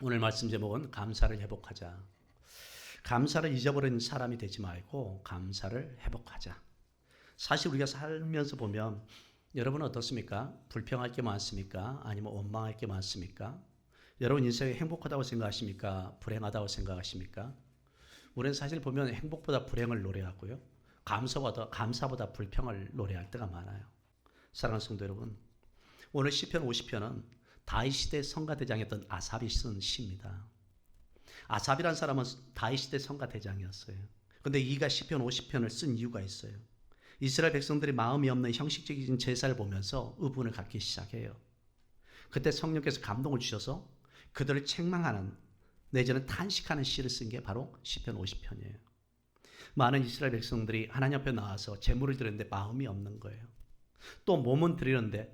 오늘 말씀 제목은 감사를 회복하자. 감사를 잊어버린 사람이 되지 말고 감사를 회복하자. 사실 우리가 살면서 보면 여러분은 어떻습니까? 불평할 게 많습니까? 아니면 원망할 게 많습니까? 여러분 인생이 행복하다고 생각하십니까? 불행하다고 생각하십니까? 우리는 사실 보면 행복보다 불행을 노래하고요. 감사보다 불평을 노래할 때가 많아요. 사랑하는 성도 여러분, 오늘 시편 50편은 다윗 시대 성가대장이었던 아삽이 쓴 시입니다. 아삽이란 사람은 다윗 시대 성가대장이었어요. 근데 이가 시편 50편을 쓴 이유가 있어요. 이스라엘 백성들이 마음이 없는 형식적인 제사를 보면서 의분을 갖기 시작해요. 그때 성령께서 감동을 주셔서 그들을 책망하는 내지는 탄식하는 시를 쓴 게 바로 시편 50편이에요. 많은 이스라엘 백성들이 하나님 앞에 나와서 제물을 드리는데 마음이 없는 거예요. 또 몸은 드리는데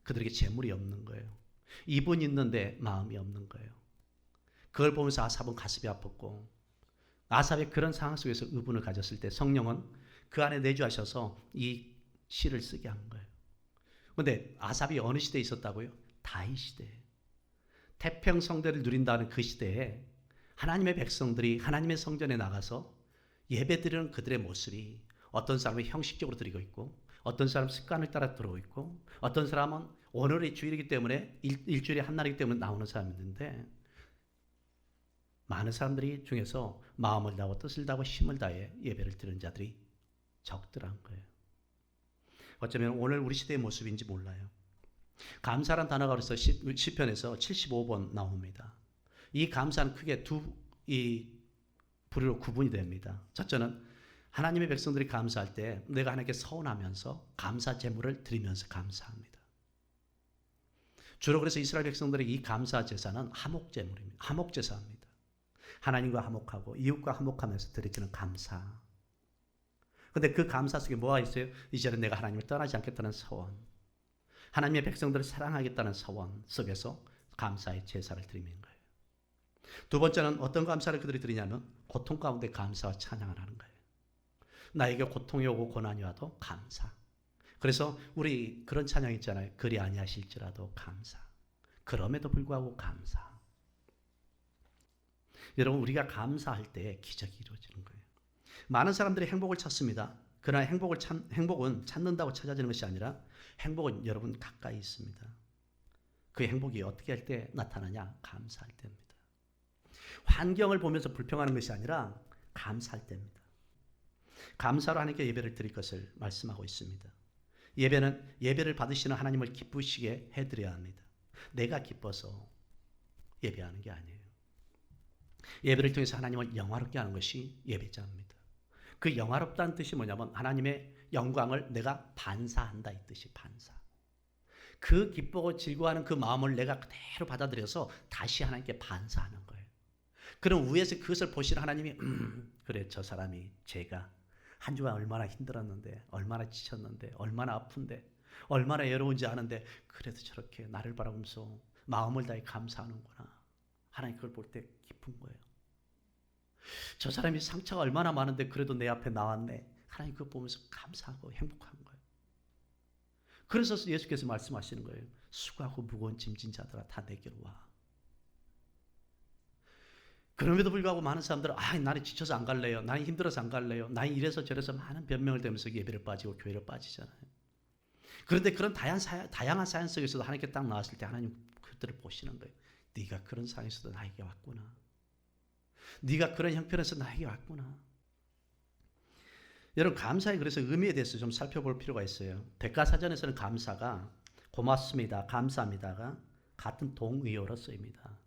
그들에게 제물이 없는 거예요. 입은 있는데 마음이 없는 거예요. 그걸 보면서 아삽은 가슴이 아팠고, 아삽의 그런 상황 속에서 의분을 가졌을 때 성령은 그 안에 내주하셔서 이 시를 쓰게 한 거예요. 그런데 아삽이 어느 시대에 있었다고요? 다윗 시대에. 태평성대를 누린다는 그 시대에 하나님의 백성들이 하나님의 성전에 나가서 예배드리는 그들의 모습이 어떤 사람은 형식적으로 드리고 있고, 어떤 사람은 습관을 따라 들어오고 있고, 어떤 사람은 오늘의 주일이기 때문에 일주일에 한 날이기 때문에 나오는 사람이 있는데, 많은 사람들이 중에서 마음을 다하고 뜻을 다하고 힘을 다해 예배를 드리는 자들이 적더란 거예요. 어쩌면 오늘 우리 시대의 모습인지 몰라요. 감사란 단어가 그래서 시편에서 75번 나옵니다. 이 감사는 크게 두 부류로 구분이 됩니다. 첫째는 하나님의 백성들이 감사할 때 내가 하나님께 서운하면서 감사 제물을 드리면서 감사합니다. 주로 그래서 이스라엘 백성들의 이 감사 제사는 화목 제물입니다. 화목 제사입니다. 하나님과 화목하고 이웃과 화목하면서 드리는 감사. 근데 그 감사 속에 뭐가 있어요? 이제는 내가 하나님을 떠나지 않겠다는 소원, 하나님의 백성들을 사랑하겠다는 소원 속에서 감사의 제사를 드리는 거예요. 두 번째는 어떤 감사를 그들이 드리냐면 고통 가운데 감사와 찬양을 하는 거예요. 나에게 고통이 오고 고난이 와도 감사. 그래서 우리 그런 찬양 있잖아요. 그리 아니하실지라도 감사. 그럼에도 불구하고 감사. 여러분, 우리가 감사할 때 기적이 이루어지는 거예요. 많은 사람들이 행복을 찾습니다. 그러나 행복은 찾는다고 찾아지는 것이 아니라 행복은 여러분 가까이 있습니다. 그 행복이 어떻게 할 때 나타나냐? 감사할 때입니다. 환경을 보면서 불평하는 것이 아니라 감사할 때입니다. 감사로 하나님께 예배를 드릴 것을 말씀하고 있습니다. 예배는 예배를 받으시는 하나님을 기쁘시게 해드려야 합니다. 내가 기뻐서 예배하는 게 아니에요. 예배를 통해서 하나님을 영화롭게 하는 것이 예배자입니다. 그 영화롭다는 뜻이 뭐냐면 하나님의 영광을 내가 반사한다 이 뜻이 반사. 그 기쁘고 즐거워하는 그 마음을 내가 그대로 받아들여서 다시 하나님께 반사하는 거예요. 그럼 위에서 그것을 보시는 하나님이 그래 저 사람이 제가 한 주간 얼마나 힘들었는데 얼마나 지쳤는데 얼마나 아픈데 얼마나 외로운지 아는데 그래도 저렇게 나를 바라보면서 마음을 다해 감사하는구나. 하나님 그걸 볼 때 기쁜 거예요. 저 사람이 상처가 얼마나 많은데 그래도 내 앞에 나왔네. 하나님 그거 보면서 감사하고 행복한 거예요. 그래서 예수께서 말씀하시는 거예요. 수고하고 무거운 짐진 자들아 다 내게로 와. 그럼에도 불구하고 많은 사람들은 나는 지쳐서 안 갈래요. 나는 힘들어서 안 갈래요. 나는 이래서 저래서 많은 변명을 대면서 예배를 빠지고 교회를 빠지잖아요. 그런데 그런 다양한 사연 속에서도 하나님께 딱 나왔을 때 하나님 그들을 보시는 거예요. 네가 그런 상황에서도 나에게 왔구나. 네가 그런 형편에서 나에게 왔구나. 여러분 감사의 그래서 의미에 대해서 좀 살펴볼 필요가 있어요. 백과사전에서는 감사가 고맙습니다, 감사합니다가 같은 동의어로 쓰입니다.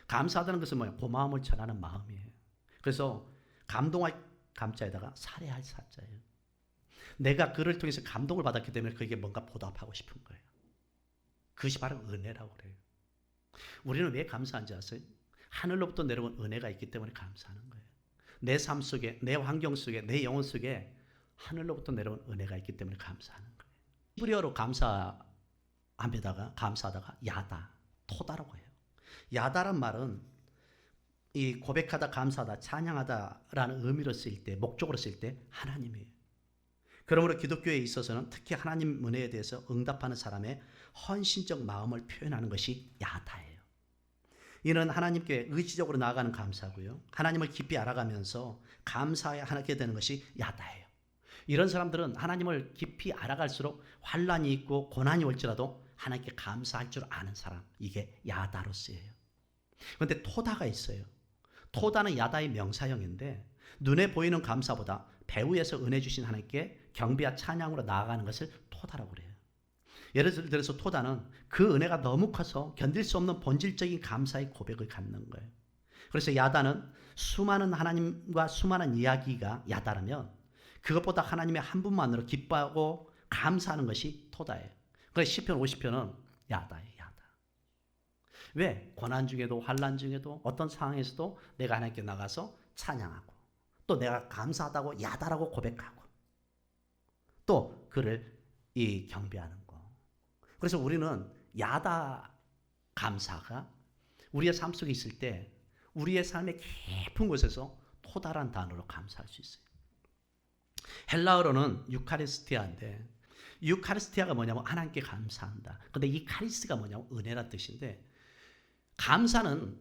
감사하다는 것은 뭐예요? 고마움을 전하는 마음이에요. 그래서 감동할 감자에다가 살해할 사자예요. 내가 그를 통해서 감동을 받았기 때문에 그에게 뭔가 보답하고 싶은 거예요. 그것이 바로 은혜라고 그래요. 우리는 왜 감사한지 아세요? 하늘로부터 내려온 은혜가 있기 때문에 감사하는 거예요. 내 삶 속에, 내 환경 속에, 내 영혼 속에 하늘로부터 내려온 은혜가 있기 때문에 감사하는 거예요. 히브리어로 감사하다가 야다, 토다라고 해요. 야다란 말은 이 고백하다, 감사하다, 찬양하다라는 의미로 쓰일 때, 목적으로 쓰일 때 하나님이에요. 그러므로 기독교에 있어서는 특히 하나님 은혜에 대해서 응답하는 사람의 헌신적 마음을 표현하는 것이 야다예요. 이는 하나님께 의지적으로 나아가는 감사고요. 하나님을 깊이 알아가면서 감사하게 되는 것이 야다예요. 이런 사람들은 하나님을 깊이 알아갈수록 환난이 있고 고난이 올지라도 하나님께 감사할 줄 아는 사람, 이게 야다로스예요. 그런데 토다가 있어요. 토다는 야다의 명사형인데 눈에 보이는 감사보다 배후에서 은혜 주신 하나님께 경배와 찬양으로 나아가는 것을 토다라고 그래요. 예를 들어서 토다는 그 은혜가 너무 커서 견딜 수 없는 본질적인 감사의 고백을 갖는 거예요. 그래서 야다는 수많은 하나님과 수많은 이야기가 야다라면 그것보다 하나님의 한 분만으로 기뻐하고 감사하는 것이 토다예요. 그래서 시편 50편은 야다예요. 야다. 왜? 고난 중에도 환난 중에도 어떤 상황에서도 내가 하나님께 나가서 찬양하고 또 내가 감사하다고 야다라고 고백하고 또 그를 경배하는 거. 그래서 우리는 야다 감사가 우리의 삶 속에 있을 때 우리의 삶의 깊은 곳에서 토다란 단어로 감사할 수 있어요. 헬라어로는 유카리스티아인데 유카리스티아가 뭐냐면 하나님께 감사한다. 근데 이 카리스가 뭐냐면 은혜란 뜻인데 감사는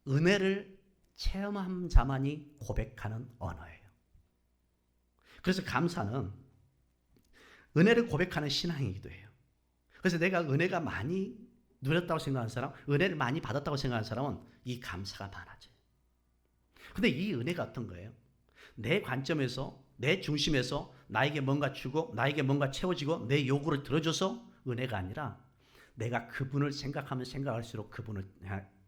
은혜를 체험한 자만이 고백하는 언어예요. 그래서 감사는 은혜를 고백하는 신앙이기도 해요. 그래서 내가 은혜가 많이 누렸다고 생각하는 사람, 은혜를 많이 받았다고 생각하는 사람은 이 감사가 많아져요. 근데 이 은혜가 어떤 거예요? 내 관점에서, 내 중심에서 나에게 뭔가 주고 나에게 뭔가 채워지고 내 요구를 들어줘서 은혜가 아니라 내가 그분을 생각하면 생각할수록 그분을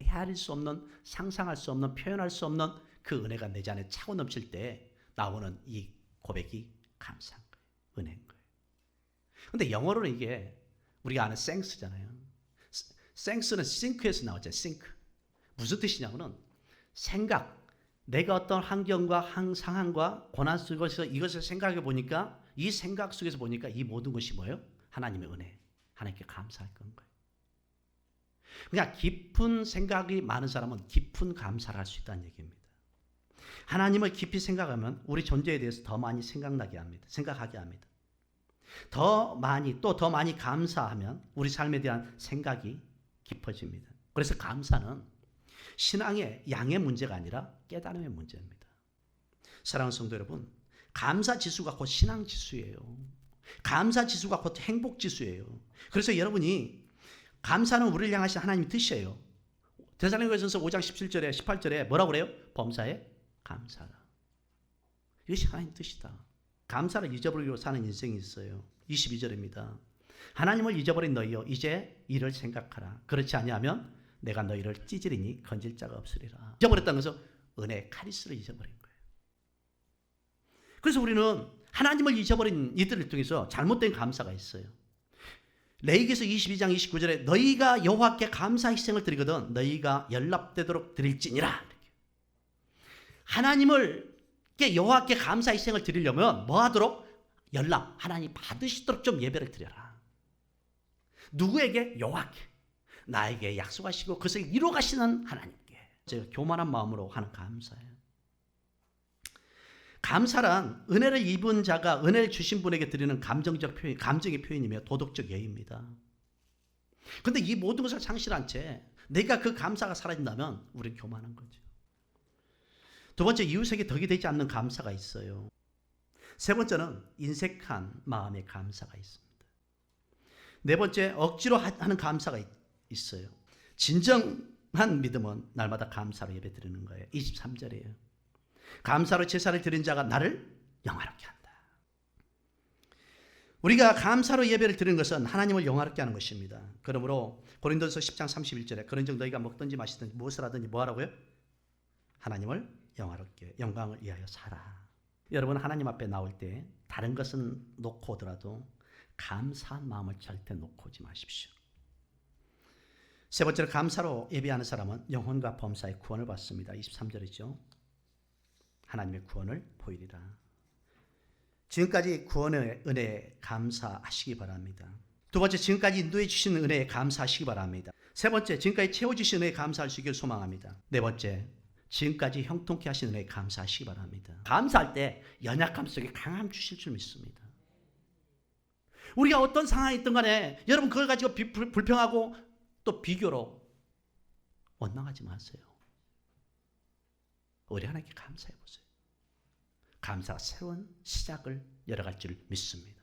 헤아릴 수 없는, 상상할 수 없는, 표현할 수 없는 그 은혜가 내 안에 차고 넘칠 때 나오는 이 고백이 감사한 거예요. 은혜인 거예요. 근데 영어로는 이게 우리가 아는 thanks잖아요. thanks는 think에서 나왔잖아요. think. 무슨 뜻이냐면은 생각. 내가 어떤 환경과 상황과 고난 속에서 이것을 생각해 보니까 이 생각 속에서 보니까 이 모든 것이 뭐예요? 하나님의 은혜. 하나님께 감사할 건 거예요. 그러니까 깊은 생각이 많은 사람은 깊은 감사를 할 수 있다는 얘기입니다. 하나님을 깊이 생각하면 우리 존재에 대해서 더 많이 생각하게 합니다. 더 많이 감사하면 우리 삶에 대한 생각이 깊어집니다. 그래서 감사는 신앙의 양의 문제가 아니라 깨달음의 문제입니다. 사랑하는 성도 여러분, 감사 지수가 곧 신앙 지수예요. 감사 지수가 곧 행복 지수예요. 그래서 여러분이 감사는 우리를 향하신 하나님의 뜻이에요. 데살로니가전서 5장 17절에 18절에 뭐라고 그래요? 범사에 감사라. 이것이 하나님의 뜻이다. 감사를 잊어버리고 사는 인생이 있어요. 22절입니다. 하나님을 잊어버린 너희여 이제 이를 생각하라. 그렇지 아니하면 내가 너희를 찢으리니 건질 자가 없으리라. 잊어버렸다는 것은 은혜의 카리스를 잊어버린 거예요. 그래서 우리는 하나님을 잊어버린 이들을 통해서 잘못된 감사가 있어요. 레위기서 22장 29절에 너희가 여호와께 감사 희생을 드리거든 너희가 연락되도록 드릴지니라. 하나님께 여호와께 감사 희생을 드리려면 뭐 하도록? 하나님 받으시도록 좀 예배를 드려라. 누구에게? 여호와께. 나에게 약속하시고 그것을 이루어 가시는 하나님께. 제가 교만한 마음으로 하는 감사예요. 감사란 은혜를 입은 자가 은혜를 주신 분에게 드리는 감정적 표현, 감정의 표현이며 도덕적 예입니다. 그런데 이 모든 것을 상실한 채 내가 그 감사가 사라진다면 우리는 교만한 거죠. 두 번째, 이웃에게 덕이 되지 않는 감사가 있어요. 세 번째는 인색한 마음의 감사가 있습니다. 네 번째, 억지로 하는 감사가 있어요. 진정한 믿음은 날마다 감사로 예배드리는 거예요. 23절이에요. 감사로 제사를 드린 자가 나를 영화롭게 한다. 우리가 감사로 예배를 드리는 것은 하나님을 영화롭게 하는 것입니다. 그러므로 고린도서 10장 31절에 그런즉 너희가 먹든지 마시든지 무엇을 하든지 뭐 하라고요? 하나님을 영화롭게 영광을 위하여 살아. 여러분 하나님 앞에 나올 때 다른 것은 놓고 오더라도 감사한 마음을 절대 놓고 오지 마십시오. 세 번째로 감사로 예배하는 사람은 영혼과 범사의 구원을 받습니다. 23절이죠. 하나님의 구원을 보이리라. 지금까지 구원의 은혜에 감사하시기 바랍니다. 두 번째, 지금까지 인도해 주신 은혜에 감사하시기 바랍니다. 세 번째, 지금까지 채워주신 은혜에 감사할 수 있기를 소망합니다. 네 번째, 지금까지 형통케 하신 은혜에 감사하시기 바랍니다. 감사할 때 연약함 속에 강함 주실 줄 믿습니다. 우리가 어떤 상황이 있든 간에 여러분 그걸 가지고 불평하고 또 비교로 원망하지 마세요. 우리 하나님께 감사해 보세요. 감사가 새로운 시작을 열어갈 줄 믿습니다.